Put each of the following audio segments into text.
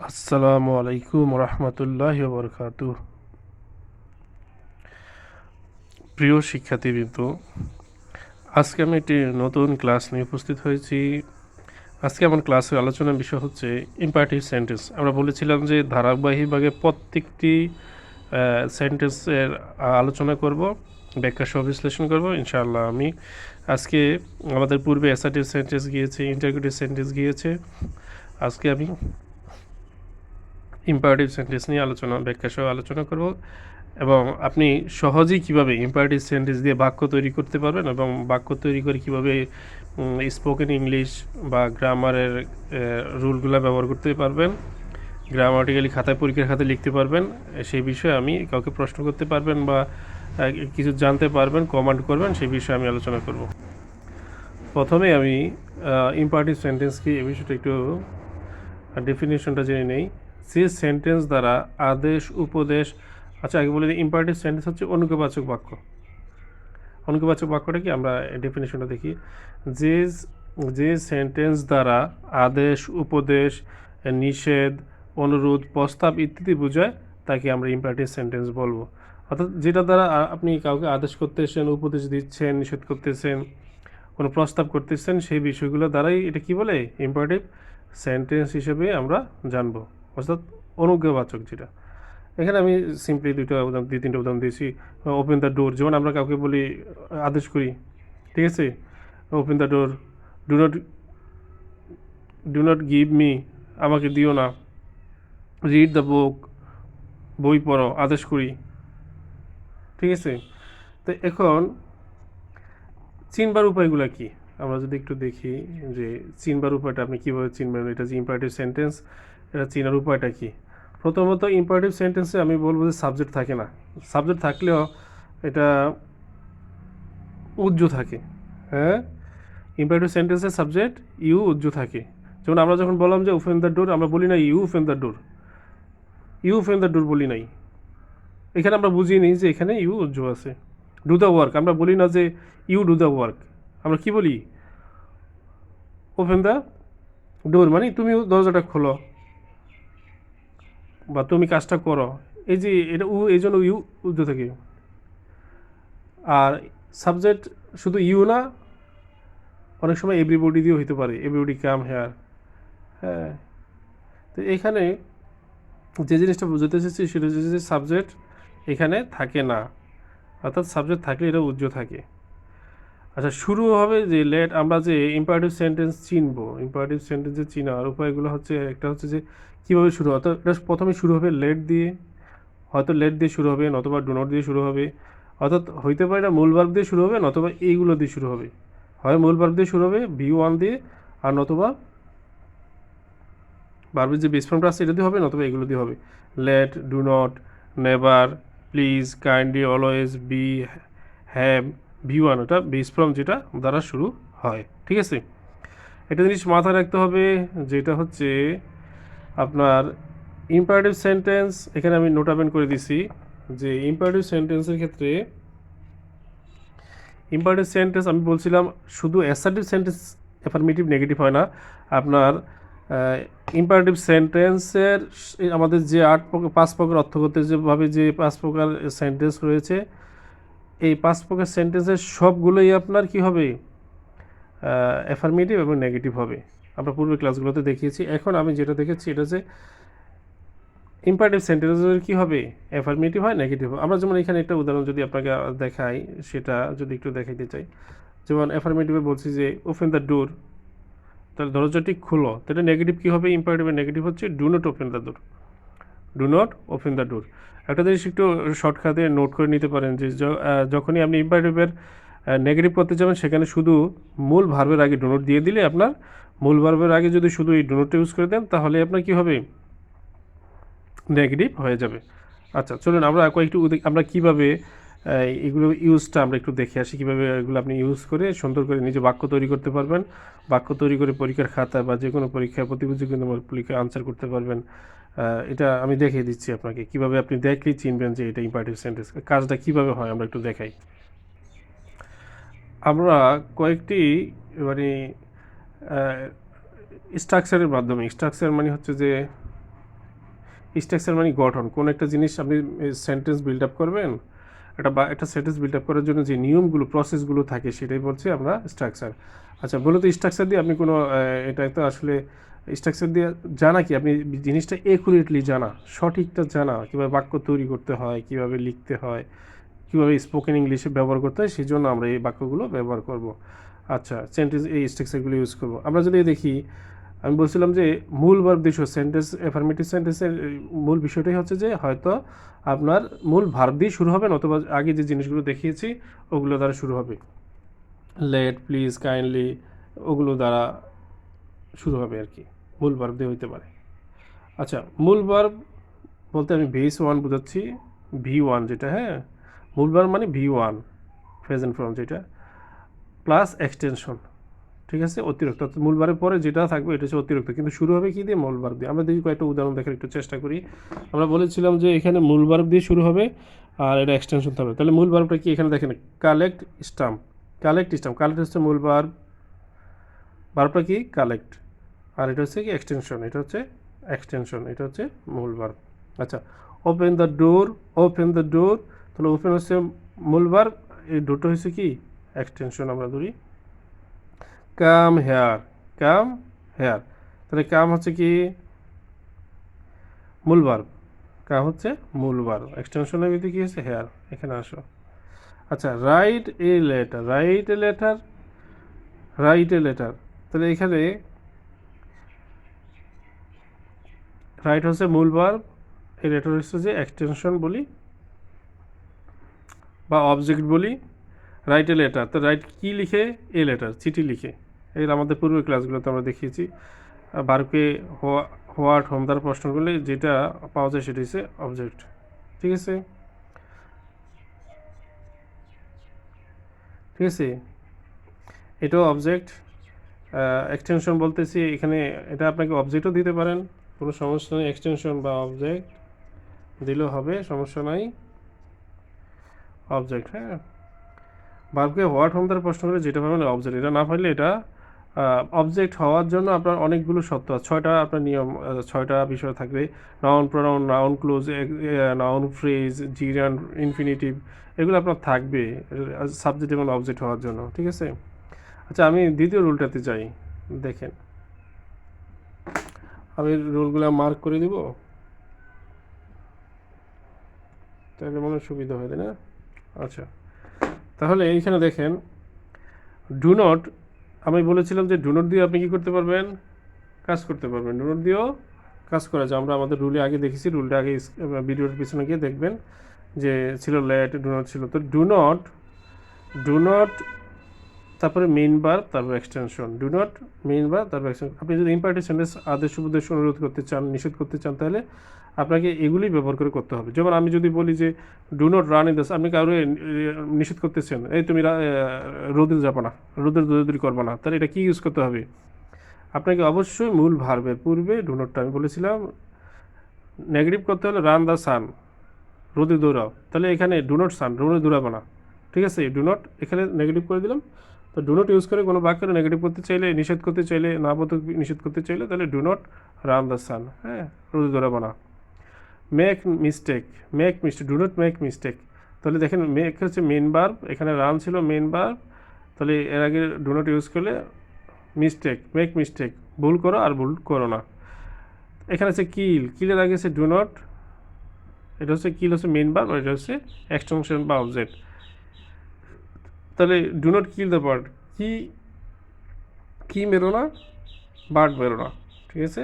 আসসালামু আলাইকুম রহমতুল্লাহ বরকাতুহ। প্রিয় শিক্ষার্থীবৃন্দ, আজকে আমি একটি নতুন ক্লাস নিয়ে উপস্থিত হয়েছি। আজকে আমার ক্লাসের আলোচনার বিষয় হচ্ছে ইম্পারেটিভ সেন্টেন্স। আমরা বলেছিলাম যে ধারাবাহিকভাবে প্রত্যেকটি সেন্টেন্সের আলোচনা করব, ব্যাখ্যা সহ বিশ্লেষণ করব। ইনশাআল্লাহ আমি আজকে আমাদের পূর্বে অ্যাসার্টিভ সেন্টেন্স গিয়েছে, ইন্টারোগেটিভ সেন্টেন্স গিয়েছে। আজকে আমি ইম্পারেটিভ সেন্টেন্স নিয়ে ব্যাখ্যা সহ আলোচনা করব এবং আপনি সহজেই কিভাবে ইম্পারেটিভ সেন্টেন্স দিয়ে বাক্য তৈরি করতে পারবেন এবং বাক্য তৈরি করে কিভাবে স্পোকেন ইংলিশ বা গ্রামারের রুলগুলো ব্যবহার করতে পারবেন, গ্রামাটিক্যালি পরীক্ষার খাতায় লিখতে পারবেন, সেই বিষয়ে আমি কাউকে প্রশ্ন করতে পারবেন বা কিছু জানতে পারবেন, কমেন্ট করবেন, সেই বিষয়ে আমি আলোচনা করব। প্রথমে আমি ইম্পারেটিভ সেন্টেন্স কি এই বিষয়টা একটু ডেফিনেশনটা জেনে নেই। যে সেন্টেন্স দ্বারা আদেশ, উপদেশ, আচ্ছা আগে বলে দিই, ইম্পারেটিভ সেন্টেন্স হচ্ছে অনুজ্ঞাবাচক বাক্য। অনুজ্ঞাবাচক বাক্যটা কি, আমরা ডেফিনেশনটা দেখি। যে যে সেন্টেন্স দ্বারা আদেশ, উপদেশ, নিষেধ, অনুরোধ, প্রস্তাব ইত্যাদি বোঝায় তাকে আমরা ইম্পারেটিভ সেন্টেন্স বলবো। অর্থাৎ যেটা দ্বারা আপনি কাউকে আদেশ করতেছেন, উপদেশ দিচ্ছেন, নিষেধ করতেছেন, কোনো প্রস্তাব করতেছেন, সেই বিষয়গুলো দ্বারাই এটা কি বলে, ইম্পারেটিভ সেন্টেন্স হিসেবে আমরা জানবো, অর্থাৎ অনুজ্ঞাবাচক যেটা। এখানে আমি সিম্পলি দুই তিনটা উদাহরণ দিয়েছি। ওপেন দ্য ডোর, যেমন আমরা কাউকে বলি, আদেশ করি, ঠিক আছে, open the door, do not do not give me, আমাকে দিও না, রিড দ্য বুক, বই পড়ো, আদেশ করি, ঠিক আছে। তো এখন চিনবার উপায়গুলো কি, আমরা যদি একটু দেখি যে চিনবার উপায়টা আপনি কীভাবে চিনবেন, এটা যে ইম্পারেটিভ সেন্টেন্স, এটা চিনার উপায়টা কি। প্রথমত ইম্পারেটিভ সেন্টেন্সে আমি বলবো যে সাবজেক্ট থাকে না। সাবজেক্ট থাকলেও এটা উজ্জ্ব থাকে। হ্যাঁ, ইম্পারেটিভ সেন্টেন্সের সাবজেক্ট ইউ উজ্জ্ব থাকে। যেমন আমরা যখন বললাম যে ওপেন দ্য ডোর, আমরা বলি না you open the door, you open the door বলি নাই। এখানে আমরা বুঝিয়ে নিই যে এখানে ইউ উজ্জ্ব আছে। ডু দ্য ওয়ার্ক, আমরা বলি না যে ইউ ডু দ্য ওয়ার্ক, আমরা কি বলি, ওপেন দ্য ডোর, মানে তুমি দরজাটা খোলো বা তুমি কাজটা করো। এই যে এটা এই জন্য ইউ উজ্জ্ব থাকে। আর সাবজেক্ট শুধু ইউ না, অনেক সময় এভরিবডি দিয়েও হইতে পারে, এভরিবডি কাম হেয়ার। হ্যাঁ, তো এখানে যে জিনিসটা বুঝতে এসেছি সেটা হচ্ছে যে সাবজেক্ট এখানে থাকে না, অর্থাৎ সাবজেক্ট থাকলে এটা উজ্জ্ব থাকে। আচ্ছা, শুরু হবে যে লেট, আমরা যে ইম্পারেটিভ সেন্টেন্স চিনবো, ইম্পারেটিভ সেন্টেন্সের চিনার উপায়গুলো হচ্ছে, একটা হচ্ছে যে কীভাবে শুরু হয়। অর্থাৎ এটা প্রথমে শুরু হবে লেট দিয়ে, হয়তো লেট দিয়ে শুরু হবে, নতুবা ডু নট দিয়ে শুরু হবে, অর্থাৎ হইতে পারে এটা মূল ভার্ব দিয়ে শুরু হবে, নতুবা এইগুলো দিয়ে শুরু হবে। হয় মূল ভার্ব দিয়ে শুরু হবে বি ওয়ান দিয়ে, আর নতুবা ভার্বের যে বেস ফর্মটা আছে এটা দিয়ে হবে, নতুবা এগুলো দিয়ে হবে। Let, do not, never, please, kindly, always, be, have, V one, ওটা বেস ফর্ম যেটা দ্বারা শুরু হয়, ঠিক আছে। একটা জিনিস মাথায় রাখতে হবে, যেটা হচ্ছে আপনার ইম্পারেটিভ সেন্টেন্স, এখানে আমি নোটাবেন করে দিছি যে ইম্পারেটিভ সেন্টেন্সের ক্ষেত্রে, ইম্পারেটিভ সেন্টেন্স আমি বলছিলাম শুধু অ্যাসার্টিভ সেন্টেন্স অ্যাফার্মেটিভ নেগেটিভ হয় না। আপনার ইম্পারেটিভ সেন্টেন্সের আমাদের যে 5 প্রকার অর্থ করতে যেভাবে যে 5 প্রকার সেন্টেন্স রয়েছে, এই 5 প্রকার সেন্টেন্সের সবগুলোই আপনার কি হবে, অ্যাফার্মেটিভ এবং নেগেটিভ হবে। আমরা পূর্বে ক্লাসগুলোতে দেখিয়েছি। এখন আমি যেটা দেখেছি এটা যে ইম্পারেটিভ সেন্টেন্সের কী হবে, অ্যাফার্মেটিভ হয়, নেগেটিভ হয়। আমরা যেমন এখানে একটা উদাহরণ যদি আপনাকে দেখাই, সেটা যদি একটু দেখাইতে চাই, যেমন অ্যাফার্মেটিভে বলছি যে ওপেন দ্য ডোর, তাহলে দরজাটি খুলো, তো এটা নেগেটিভ কী হবে, ইম্পারেটিভের নেগেটিভ হচ্ছে do not open the door, do not open the ডোর। একটা জিনিস একটু শর্টকাটে নোট করে নিতে পারেন যে যখনই আপনি ইম্পারেটিভের নেগেটিভ করতে যাবেন, সেখানে শুধু মূল ভার্বের আগে ডু নট দিয়ে দিলে, আপনার মূল ভার্বের আগে যদি শুধু এই ডু নটটা ইউজ করে দেন, তাহলে আপনার কী হবে, নেগেটিভ হয়ে যাবে। আচ্ছা, চলুন আমরা আমরা কীভাবে এগুলো ইউজটা আমরা একটু দেখে আসি, কীভাবে এগুলো আপনি ইউজ করে সুন্দর করে নিজে বাক্য তৈরি করতে পারবেন, বাক্য তৈরি করে পরীক্ষার খাতায় বা যে কোনো পরীক্ষায় প্রতিযোগিতামূলক পরীক্ষায় আনসার করতে পারবেন। এটা আমি দেখিয়ে দিচ্ছি আপনাকে, কীভাবে আপনি দেখলেই চিনবেন যে এটা ইম্পারেটিভ সেন্টেন্স। কাজটা কীভাবে হয় আমরা একটু দেখাই। আমরা কয়েকটি মানে স্ট্রাকচারের মাধ্যমে, স্ট্রাকচার মানে হচ্ছে যে স্ট্রাকচার মানে গঠন, কোন একটা জিনিস আপনি সেন্টেন্স বিল্ড আপ করবেন, একটা সেন্টেন্স বিল্ড আপ করার জন্য যে নিয়মগুলো প্রসেসগুলো থাকে সেটাই বলছি আমরা স্ট্রাকচার। আচ্ছা, মূলত স্ট্রাকচার দিয়ে আপনি কোনো এটা তো আসলে স্ট্রাকচার দিয়ে জানা কি আপনি জিনিসটা একুরেটলি জানা, সঠিকটা জানা, কীভাবে বাক্য তৈরি করতে হয়, কীভাবে লিখতে হয়, কীভাবে স্পোকেন ইংলিশে ব্যবহার করতে হয়, সেই জন্য আমরা এই বাক্যগুলো ব্যবহার করব। আচ্ছা, সেন্টেন্স এই স্ট্রাকচারগুলো ইউজ করব। আমরা যদি দেখি, আমি বলছিলাম যে মূল ভার্ব দিয়ে সেন্টেন্স, অ্যাফার্মেটিভ সেন্টেন্সের মূল বিষয়টাই হচ্ছে যে হয়তো আপনার মূল ভার্ব দিয়ে শুরু হবে, অথবা আগে যে জিনিসগুলো দেখিয়েছি ওগুলো দ্বারা শুরু হবে, লেট, প্লিজ, কাইন্ডলি, ওগুলো দ্বারা শুরু হবে আর কি, মূল ভার্ব দিয়ে হইতে পারে। আচ্ছা, মূল ভার্ব বলতে আমি বেস ওয়ান বোঝাচ্ছি, V1 যেটা, হ্যাঁ, মূল ভার্ব মানে V1 প্রেজেন্ট ফর্ম যেটা, প্লাস এক্সটেনশন, ঠিক আছে, অতিরিক্ত। মূল ভার্বের পরে যেটা থাকবে এটা হচ্ছে অতিরিক্ত, কিন্তু শুরু হবে কি দিয়ে? মূল ভার্ব দিয়ে। আমরা দেখি কয়েকটা উদাহরণ দেখার একটু চেষ্টা করি। আমরা বলেছিলাম যে এখানে মূল ভার্ব দিয়ে শুরু হবে আর এটা এক্সটেনশন থাকবে। তাহলে মূল ভার্বটা কি? এখানে দেখেন collect stamp, collect stamp, collect হচ্ছে মূল ভার্ব, ভার্বটা কি? কালেক্ট, আর এটা হচ্ছে কি? এক্সটেনশন, এটা হচ্ছে এক্সটেনশন, এটা হচ্ছে মূল ভার্ব। আচ্ছা, open the door, open the ডোর, তাহলে ওপেন হচ্ছে মূল ভার্ব, এই ডোরটা হচ্ছে কি? এক্সটেনশন আমরা ধরি। কাম হেয়ার, কাম হেয়ার, তাহলে কাম হচ্ছে কি? মূল ভার্ব, কাম হচ্ছে মূল ভার্ব, এক্সটেনশনের ভিতরে কি হচ্ছে? হেয়ার, এখানে আসো। আচ্ছা, write a letter, write a letter, write a letter, তাহলে এখানে রাইট হচ্ছে মূল ভার্ব, এই লেটার হচ্ছে যে এক্সটেনশন বলি বা অবজেক্ট বলি। রাইট এ লেটার, তো রাইট কি লিখে? এ লেটার, চিঠি লিখে। এর আমাদের পূর্বের ক্লাসগুলোতে আমরা দেখিয়েছি। ভার্বকে হোয়াট, হোম দ্বারা প্রশ্ন করলে যেটা পাওয়া যায় সেটা হচ্ছে অবজেক্ট, ঠিক আছে, ঠিক আছে, এটাও অবজেক্ট। এক্সটেনশন বলতেছি এখানে, এটা আপনাকে অবজেক্টও দিতে পারেন, কোনো সমস্যা নেই, এক্সটেনশন বা অবজেক্ট দিলেও হবে, সমস্যা নাই, অবজেক্ট। হ্যাঁ, ভার্বকে হোয়াট, হোম দ্বারা প্রশ্ন করলে যেটা পাবেন অবজেক্ট, এটা না পাইলে এটা অবজেক্ট হওয়ার জন্য আপনার অনেকগুলো শর্ত আছে, 6টা আপনার নিয়ম, 6টা বিষয় থাকবে। Noun, pronoun, noun clause, noun phrase, জিরান্ড, infinitive, এগুলো আপনার থাকবে সাবজেক্ট এবং অবজেক্ট হওয়ার জন্য, ঠিক আছে। আচ্ছা, আমি দ্বিতীয় রুলটাতে যাই, দেখেন আমি রুলগুলো মার্ক করে দিব, তাহলে মনে সুবিধা হয়, তাই না? আচ্ছা, তাহলে এইখানে দেখেন ডু নট, আমি বলেছিলাম যে ডু নট দিয়ে আপনি কী করতে পারবেন? কাজ করতে পারবেন, ডু নট দিয়েও কাজ করা যায়। আমরা আমাদের রুলে আগে দেখেছি, রুলটা আগে ভিডিওর পিছনে গিয়ে দেখবেন যে ছিল লেট, ডু নট ছিল। তো ডু নট, ডু নট, তারপরে মেইন ভার্ব, তারপর extension, do not, main verb, তারপর এক্সটেনশন। আপনি যদি ইম্পারেটিভ সেন্টেন্স আদেশ উপদেশ অনুরোধ করতে চান, নিষেধ করতে চান, তাহলে আপনাকে এগুলি ব্যবহার করে করতে হবে। যেমন আমি যদি বলি যে do not run in the, আপনি কারো নিষেধ করতেছেন, এই তুমি রোদে যাবো না, রোদের দৌড়াদৌড়ি করবো না, তাহলে এটা কি ইউজ করতে হবে? আপনাকে অবশ্যই মূল ভার্বের পূর্বে ডু নটটা, আমি বলেছিলাম নেগেটিভ করতে হলে রান দ্য সান, রোদে দৌড়াও, তাহলে এখানে ডু নট সান, রোদে দৌড়াবো না, ঠিক আছে, ডু নট এখানে নেগেটিভ করে দিলাম। তো ডু নট ইউজ করে কোনো বাক্যের নেগেটিভ করতে চাইলে, নিষেধ করতে চাইলে, না বোধক নিষেধ করতে চাইলে, তাহলে do not run the sun, হ্যাঁ, রোদে দৌড়াবো না। Make mistake, make mistake, do not make mistake, তাহলে দেখেন মেক হচ্ছে মেন ভার্ব, এখানে রান ছিল মেন ভার্ব, তাহলে এর আগে ডু নট ইউজ করলে মিস্টেক, মেক মিস্টেক, ভুল করো আর ভুল করো না। এখানে হচ্ছে কিল, কিলের আগে হচ্ছে ডু নট, এটা হচ্ছে কিল হচ্ছে মেন ভার্ব, আর এটা হচ্ছে এক্সটেনশন বা অবজেক্ট। তাহলে do not kill the bird, কি কি মেরো না, বার্ড মেরো না, ঠিক আছে,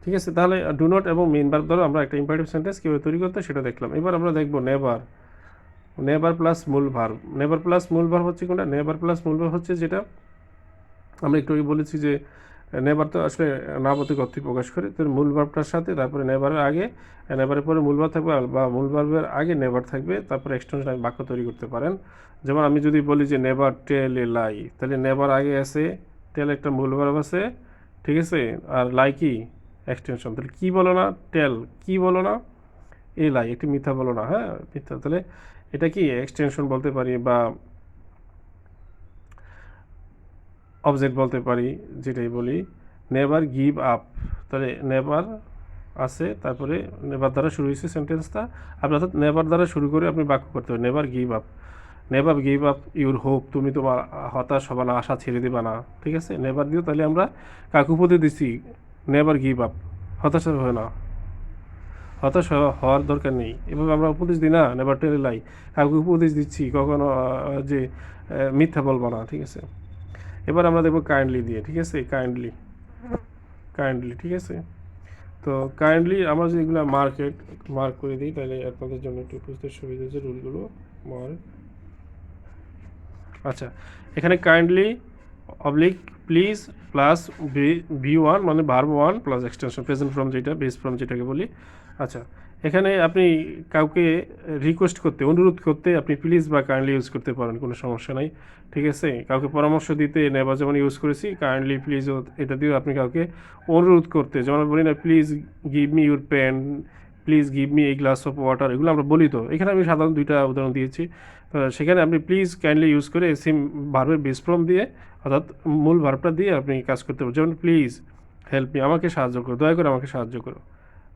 ঠিক আছে। তাহলে ডু নট এবং মেইন ভার্ব দ্বারা আমরা একটা ইম্পারেটিভ সেন্টেন্স কীভাবে তৈরি করতে সেটা দেখলাম। এবার আমরা দেখব নেভার, নেভার প্লাস মূল ভার্ব। নেভার প্লাস মূল ভার্ব হচ্ছে কোনটা? নেভার প্লাস মূল ভার্ব হচ্ছে যেটা আমরা একটু আগে বলেছি যে নেভার তো আসলে নাবাতিক অর্থই প্রকাশ করে, তো মূল ভার্বটার সাথে তারপরে নেভারের আগে, নেভারের পরে মূল ভার্ব থাকবে, বা মূল ভার্বের আগে নেভার থাকবে, তারপরে এক্সটেনশন বাক্য তৈরি করতে পারেন। যেমন আমি যদি বলি যে নেভার টেল এ লাই, তাহলে নেভার আগে আছে, টেল একটা মূল ভার্ব আছে, ঠিক আছে, আর লাই কি? এক্সটেনশন। তাহলে কি বলো না? টেল, কি বলো না? এ লাই, একটি মিথ্যা বলো না, হ্যাঁ, মিথ্যা, তাহলে এটা কি এক্সটেনশন বলতে পারি বা অবজেক্ট বলতে পারি, যেটাই বলি। নেভার গিভ আপ, তাহলে নেভার আছে, তারপরে নেভার দ্বারা শুরু হয়েছে সেন্টেন্সটা, আপনি অর্থাৎ নেভার দ্বারা শুরু করে আপনি বাক্য করতে হবে। Never give up, never give up your hope, তুমি তোমার হতাশ হবা না, আশা ছেড়ে দেবা না, ঠিক আছে। নেভার দিও, তাহলে আমরা কাকে উপদেশ দিচ্ছি, নেভার গিভ আপ, হতাশ হয় না, হতাশ হওয়ার দরকার নেই, এভাবে আমরা উপদেশ দিই না, নেভার টেল এ লাই, কাউকে উপদেশ দিচ্ছি কখনো যে মিথ্যা বলবো না, ঠিক আছে। এবার আমরা দেখবো কাইন্ডলি দিয়ে, ঠিক আছে, কাইন্ডলি, কাইন্ডলি, ঠিক আছে। তো কাইন্ডলি আমরা যদি এগুলো মার্ক করে দিই, তাহলে আপনাদের জন্য একটু বুঝতে সুবিধা হচ্ছে রুলগুলো মার্ক। আচ্ছা, এখানে kindly oblique please plus V one মানে verb 1 plus extension present form যেটা, বেস ফর্ম যেটাকে বলি। আচ্ছা, এখানে আপনি কাউকে রিকোয়েস্ট করতে, অনুরোধ করতে আপনি প্লিজ বা কাইন্ডলি ইউজ করতে পারেন, কোনো সমস্যা নাই, ঠিক আছে। কাউকে পরামর্শ দিতে নেভার যেমন ইউজ করেছি, কাইন্ডলি প্লিজ এটা দিয়েও আপনি কাউকে অনুরোধ করতে, যেমন বলি না please give me your pen, please give me a glass of water, এগুলো আমরা বলি। তো এখানে আমি সাধারণ দুইটা উদাহরণ দিয়েছি। সেখানে আপনি প্লিজ কাইন্ডলি ইউজ করে সেম ভার্বের বেস ফর্ম দিয়ে, অর্থাৎ মূল ভার্বটা দিয়ে আপনি কাজ করতে পারেন। যেমন প্লিজ হেল্প মি, আমাকে সাহায্য করো, দয়া করে আমাকে সাহায্য করো।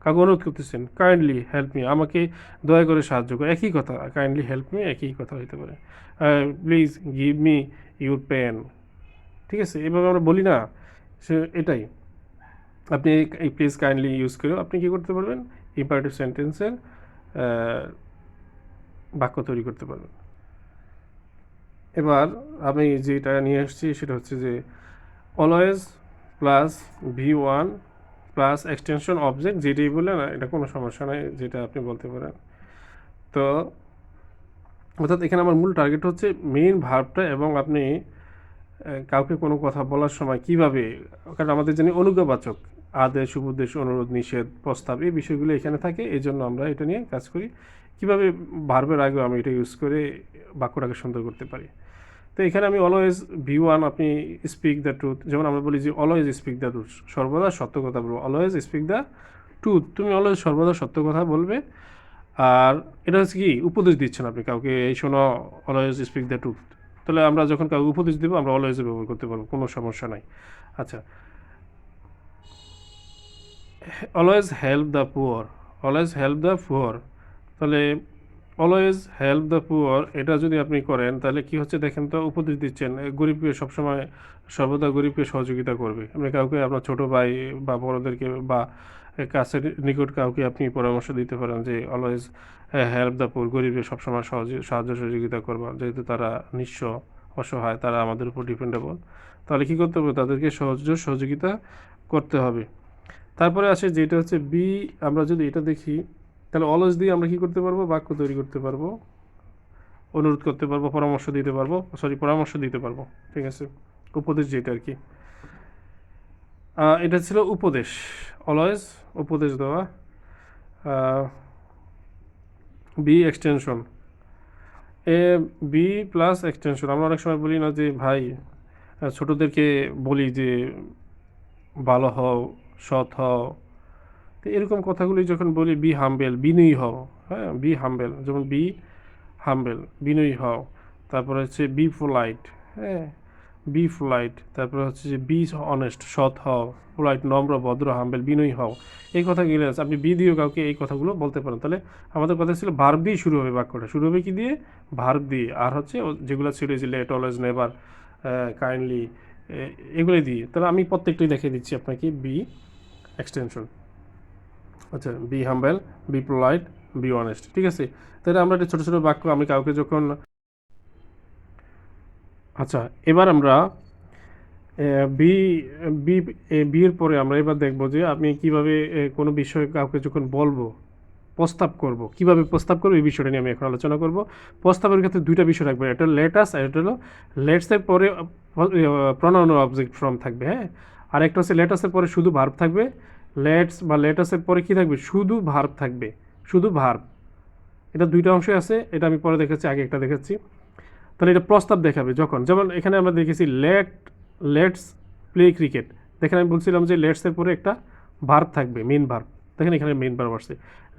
কাউকে অনুরোধ করতেছেন, কাইন্ডলি হেল্প মি, আমাকে দয়া করে সাহায্য করো, একই কথা, কাইন্ডলি হেল্প মি একই কথা হতে পারে। Please give me your pen, ঠিক আছে, এভাবে আমরা বলি না, সে এটাই আপনি এই প্লিজ কাইন্ডলি ইউজ করেও আপনি কী করতে পারবেন, ইম্পারেটিভ সেন্টেন্সের বাক্য তৈরি করতে পারবেন। এবার আমি যেটা নিয়ে আসছি সেটা হচ্ছে যে always plus V1 plus extension object, যেটাই বলে না, এটা কোনো সমস্যা নাই, যেটা আপনি বলতে পারেন। তো অর্থাৎ এখানে আমার মূল টার্গেট হচ্ছে মেইন ভার্বটা, এবং আপনি কাউকে কোনো কথা বলার সময় কিভাবে, কারণ আমাদের জানি অনুজ্ঞাবাচক, আদেশ, উপদেশ, অনুরোধ, নিষেধ, প্রস্তাব, এই বিষয়গুলো এখানে থাকে, এই জন্য আমরা এটা নিয়ে কাজ করি, কিভাবে ভার্বের আগেও আমি এটা ইউজ করে বাক্যটাকে সুন্দর করতে পারি। তো এখানে আমি অলওয়েজ ভি1, আপনি স্পিক দ্য ট্রুথ, যেমন আমরা বলি যে অলওয়েজ স্পিক দ্য ট্রুথ, সর্বদা সত্য কথা বলবো, অলওয়েজ স্পিক দ্য ট্রুথ, তুমি অলওয়েজ সর্বদা সত্য কথা বলবে। আর এটা হচ্ছে কি, উপদেশ দিচ্ছেন আপনি কাউকে, এই শোনো অলওয়েজ স্পিক দ্য ট্রুথ, তাহলে আমরা যখন কাউকে উপদেশ দেবো আমরা অলওয়েজ ব্যবহার করতে পারবো, কোনো সমস্যা নাই। আচ্ছা, always help the poor, always help the poor, তাহলে অলওয়েজ হেল্প দ্য পুয়ার এটা যদি আপনি করেন, তাহলে কি হচ্ছে দেখেন তো, উপদেশ দিচ্ছেন, গরিবকে সবসময় সর্বদা গরিবকে সহযোগিতা করবে। আপনি কাউকে, আপনার ছোটো ভাই বা বড়োদেরকে বা কাছের নিকট কাউকে আপনি পরামর্শ দিতে পারেন যে অলওয়েজ হেল্প দ্য পুয়ার, গরিবকে সবসময় সাহায্য সহযোগিতা করবা, যেহেতু তারা নিঃস্ব, অসহায়, তারা আমাদের উপর ডিপেন্ডেবল, তাহলে কী করতে হবে, তাদেরকে সহযোগিতা করতে হবে। তারপরে আসে যেটা হচ্ছে বি, আমরা যদি এটা দেখি, তাহলে অলওয়েজ দিয়ে আমরা কী করতে পারবো, বাক্য তৈরি করতে পারবো, অনুরোধ করতে পারবো, পরামর্শ দিতে পারবো, পরামর্শ দিতে পারবো, ঠিক আছে, উপদেশ যেটা আর কি। এটা ছিল উপদেশ, অলওয়েজ উপদেশ দেওয়া। B extension, A B plus extension, আমরা অনেক সময় বলি না যে ভাই, ছোটোদেরকে বলি যে ভালো হও, সৎ হও, তো এরকম কথাগুলি যখন বলি, বি হাম্বেল, বিনয়ী হও, হ্যাঁ, বি হাম্বেল, যেমন বি হাম্বেল, বিনয়ী হও। তারপরে হচ্ছে বি পোলাইট, হ্যাঁ, বি পোলাইট। তারপরে হচ্ছে যে বি অনেস্ট, সৎ হও, পোলাইট নম্র, ভদ্র, হাম্বেল, বিনয়ী হও, এই কথাগুলো আছে। আপনি বি দিয়েও কাউকে এই কথাগুলো বলতে পারেন। তাহলে আমাদের কথা ছিল ভার্ব দিয়ে শুরু হবে, বাক্যটা শুরু হবে কি দিয়ে, ভার্ব দিয়ে। আর হচ্ছে যেগুলো ছিল যে লেট, অলওয়েজ, নেভার, কাইন্ডলি, এগুলো দিয়ে। তাহলে আমি প্রত্যেকটাই দেখিয়ে দিচ্ছি আপনাকে, বি এক্সটেনশন। আচ্ছা, be humble, be polite, be honest, ঠিক আছে। তাহলে আমরা একটা ছোটো ছোটো বাক্য আমি কাউকে যখন, আচ্ছা এবার আমরা বি বি বিয়ের পরে আমরা এবার দেখবো যে আমি কিভাবে কোনো বিষয়ে কাউকে যখন বলবো, প্রস্তাব করব, কিভাবে প্রস্তাব করবো, এই বিষয়টা নিয়ে আমি এখন আলোচনা করব। প্রস্তাবের ক্ষেত্রে দুইটা বিষয় রাখবো, একটা লেটাস আর এটা হলো লেটসের পরে প্রনাউন অবজেক্ট ফর্ম থাকবে, হ্যাঁ। আর একটা হচ্ছে লেটাসের পরে শুধু ভার্ব থাকবে, লেটস বা লেটাসের পরে কী থাকবে, শুধু ভার্ব থাকবে, শুধু ভার্ব। এটা দুইটা অংশই আছে, এটা আমি পরে দেখাচ্ছি, আগে একটা দেখাচ্ছি। তাহলে এটা প্রস্তাব দেখাবে যখন, যেমন এখানে আমরা দেখেছি লেটস প্লে ক্রিকেট, দেখেন আমি বলছিলাম যে লেটসের পরে একটা ভার্ব থাকবে, মেন ভার্ব, দেখেন এখানে মেন ভার্ব আসছে,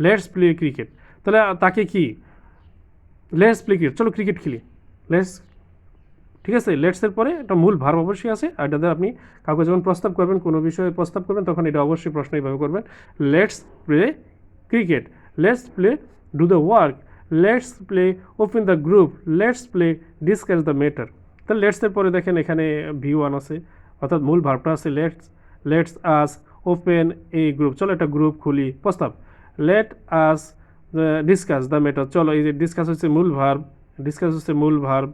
লেটস প্লে ক্রিকেট। তাহলে তাকে কি, লেটস প্লে ক্রিকেট, চলো ক্রিকেট খেলি, লেটস ঠিক আছে, লেটসের পরে একটা মূল ভার্ব অবশ্যই আছে, আর এটা দ্বারা আপনি কাউকে যখন প্রস্তাব করবেন, কোনো বিষয়ে প্রস্তাব করবেন, তখন এটা অবশ্যই প্রশ্ন এইভাবে করবেন, let's play cricket, let's play do the work, let's play open the group, let's play discuss the matter. তাহলে লেটসের পরে দেখেন এখানে V1 আছে, অর্থাৎ মূল ভার্বটা আছে লেটস আস ওপেন এই গ্রুপ, চলো একটা গ্রুপ খুলি, প্রস্তাব। Let us discuss the matter, চলো এই যে ডিসকাস হচ্ছে মূল ভার্ব,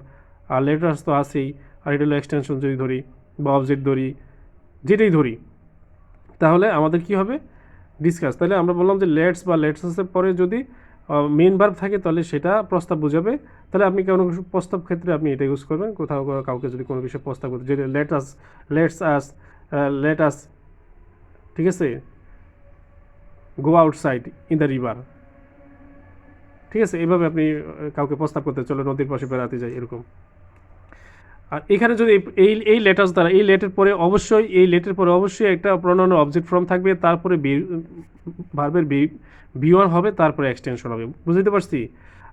আর লেটার্স তো আছেই, আর এটা হলো এক্সটেনশন যদি ধরি বা অবজেক্ট ধরি, যেটাই ধরি, তাহলে আমাদের কি হবে, ডিসকাস। তাহলে আমরা বললাম যে লেটস বা লেটসের পরে যদি মেইন ভার্ব থাকে তাহলে সেটা প্রস্তাব বোঝাবে। তাহলে আপনি কোনো প্রস্তাব ক্ষেত্রে আপনি এটা ইউজ করবেন, কোথাও কাউকে যদি কোনো বিষয়ে প্রস্তাব করতে, যদি লেট আস, ঠিক আছে, go outside in the river, ঠিক আছে, এইভাবে আপনি কাউকে প্রস্তাব করতে, চলো নদীর পাশে বেড়াতে যাই, এরকম। আর এখানে যদি এই লেটার্স দ্বারা এই লেটের পরে অবশ্যই একটা প্রোনাউন অবজেক্ট ফর্ম থাকবে, তারপরে ভার্বের V1 হবে, তারপরে এক্সটেনশন হবে, বুঝতে পারছি।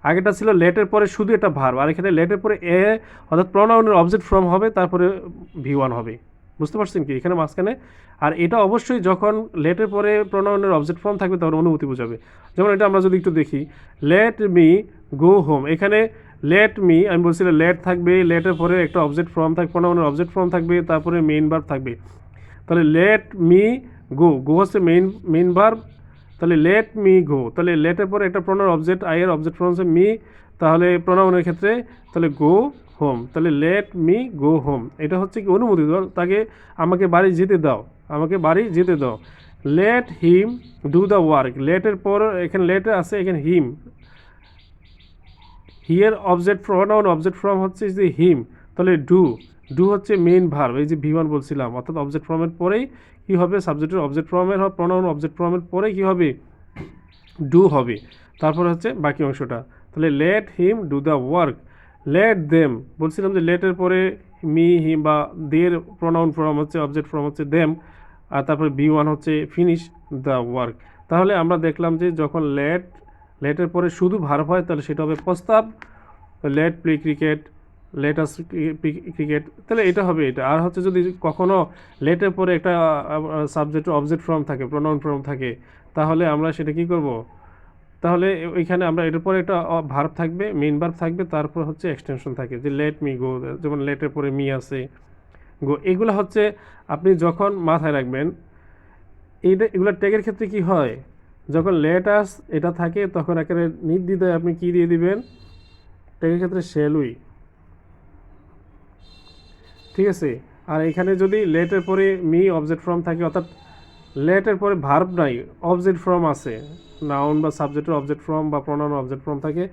আগেটা ছিল লেটের পরে শুধু একটা ভার্ব, আর এখানে লেটের পরে অর্থাৎ প্রোনাউনের অবজেক্ট ফর্ম হবে, তারপরে V1 হবে, বুঝতে পারছেন কি এখানে মাঝখানে। আর এটা অবশ্যই যখন লেটের পরে প্রোনাউনের অবজেক্ট ফর্ম থাকবে তখন অনুমতি বোঝাবে। যেমন এটা আমরা যদি একটু দেখি, লেট মি গো হোম, এখানে লেট মি, আমি বলছিলাম লেট থাকবে, লেটের পরে একটা অবজেক্ট ফর্ম থাকবে, প্রোনাউনের অবজেক্ট ফর্ম থাকবে, তারপরে মেইন ভার্ব থাকবে। তাহলে লেট মি গো হচ্ছে মেইন ভার্ব, তাহলে লেট মি গো, তাহলে লেটের পরে একটা প্রোনাউন অবজেক্ট, আই এর অবজেক্ট ফর্ম হচ্ছে মি, তাহলে প্রোনাউনের ক্ষেত্রে তাহলে গো হোম, তাহলে লেট মি গো হোম, এটা হচ্ছে কি অনুমতি দাও, তাকে আমাকে বাড়ি যেতে দাও। Let him do the work, লেটের পর এখানে লেটে আছে, এখানে him, here object pronoun object form হচ্ছে যে হিম, তাহলে ডু হচ্ছে মেইন ভার্ব, এই যে V1 বলছিলাম, অর্থাৎ অবজেক্ট ফর্মের পরেই কি হবে, সাবজেক্টের অবজেক্ট ফর্মের প্রোনাউন অবজেক্ট ফর্মের পরে কি হবে, ডু হবে। তারপর হচ্ছে বাকি অংশটা, তাহলে late him do the work, let them, বলছিলাম যে লেটের পরে মি হিম বা দের প্রোনাউন ফর্ম হচ্ছে অবজেক্ট ফর্ম হচ্ছে দেম, আর তারপরে V1 হচ্ছে ফিনিশ দ্য ওয়ার্ক। তাহলে আমরা দেখলাম যে যখন লেটের পরে শুধু ভার্ব হয় তাহলে সেটা হবে প্রস্তাব, let play cricket, let us cricket, তাহলে এটা হবে এটা। আর হচ্ছে যদি কখনো লেটের পরে একটা সাবজেক্ট অবজেক্ট ফর্ম থাকে, প্রোনাউন ফর্ম থাকে, তাহলে আমরা সেটা কি করব, তাহলে ওইখানে আমরা এটার পরে একটা ভার্ব থাকবে, মেইন ভার্ব থাকবে, তারপর হচ্ছে এক্সটেনশন থাকে, যে লেট মি গো, যেমন লেটের পরে মি আছে, গো, এগুলো হচ্ছে আপনি যখন মাথায় রাখবেন। এগুলো ট্যাগের ক্ষেত্রে কি হয়, যখন লেট আস এটা থাকে তখন একেবারে নির্দ্বিধায় আপনি কি দিয়ে দিবেন, ট্যাগের ক্ষেত্রে শ্যালুই, ঠিক আছে। আর এখানে যদি লেটের পরে মি অবজেক্ট ফর্ম থাকে, অর্থাৎ লেটের পরে ভার্ব নাই, অবজেক্ট ফর্ম আছে, নাউন বা সাবজেক্টের অবজেক্ট ফর্ম বা প্রোনাউন অবজেক্ট ফর্ম থাকে,